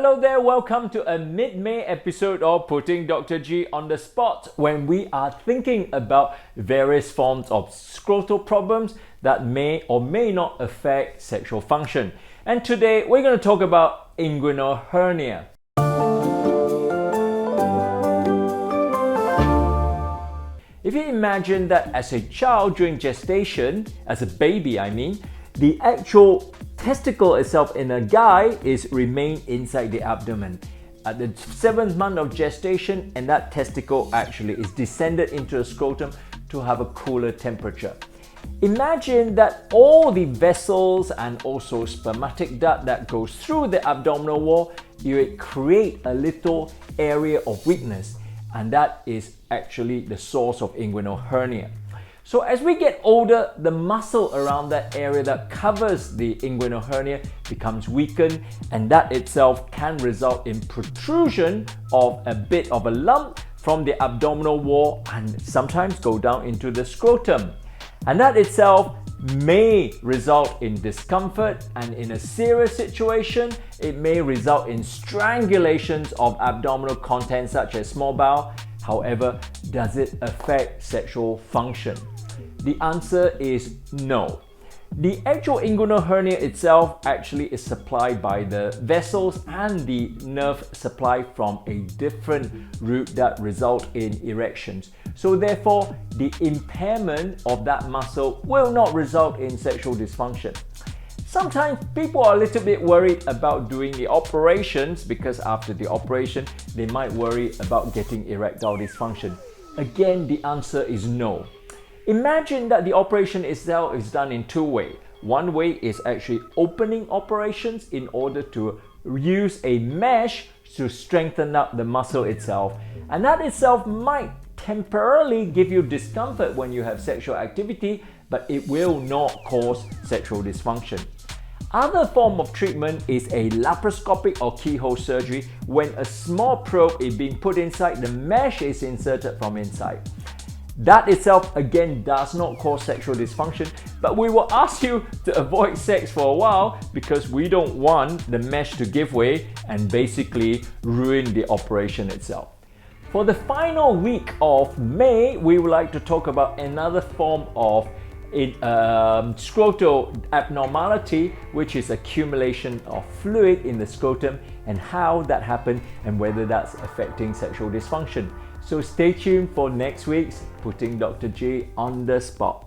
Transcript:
Hello there, welcome to a mid-May episode of Putting Dr. G on the Spot, when we are thinking about various forms of scrotal problems that may or may not affect sexual function. And today we're going to talk about inguinal hernia. If you imagine that as a child during gestation, as a baby the actual testicle itself in a guy is remain inside the abdomen. At the 7th month of gestation, and that testicle actually is descended into the scrotum to have a cooler temperature. Imagine that all the vessels and also spermatic duct that goes through the abdominal wall, it create a little area of weakness, and that is actually the source of inguinal hernia. So as we get older, the muscle around that area that covers the inguinal hernia becomes weakened, and that itself can result in protrusion of a bit of a lump from the abdominal wall and sometimes go down into the scrotum. And that itself may result in discomfort, and in a serious situation, it may result in strangulations of abdominal contents such as small bowel. However, does it affect sexual function? The answer is no. The actual inguinal hernia itself actually is supplied by the vessels and the nerve supply from a different route that result in erections. So therefore, the impairment of that muscle will not result in sexual dysfunction. Sometimes people are a little bit worried about doing the operations because after the operation, they might worry about getting erectile dysfunction. Again, the answer is no. Imagine that the operation itself is done in two ways. One way is actually opening operations in order to use a mesh to strengthen up the muscle itself. And that itself might temporarily give you discomfort when you have sexual activity, but it will not cause sexual dysfunction. Other form of treatment is a laparoscopic or keyhole surgery, when a small probe is being put inside, the mesh is inserted from inside. That itself again does not cause sexual dysfunction, but we will ask you to avoid sex for a while because we don't want the mesh to give way and basically ruin the operation itself. For the final week of May, we would like to talk about another form of scrotal abnormality, which is accumulation of fluid in the scrotum, and how that happens and whether that's affecting sexual dysfunction. So stay tuned for next week's Putting Dr. G on the Spot.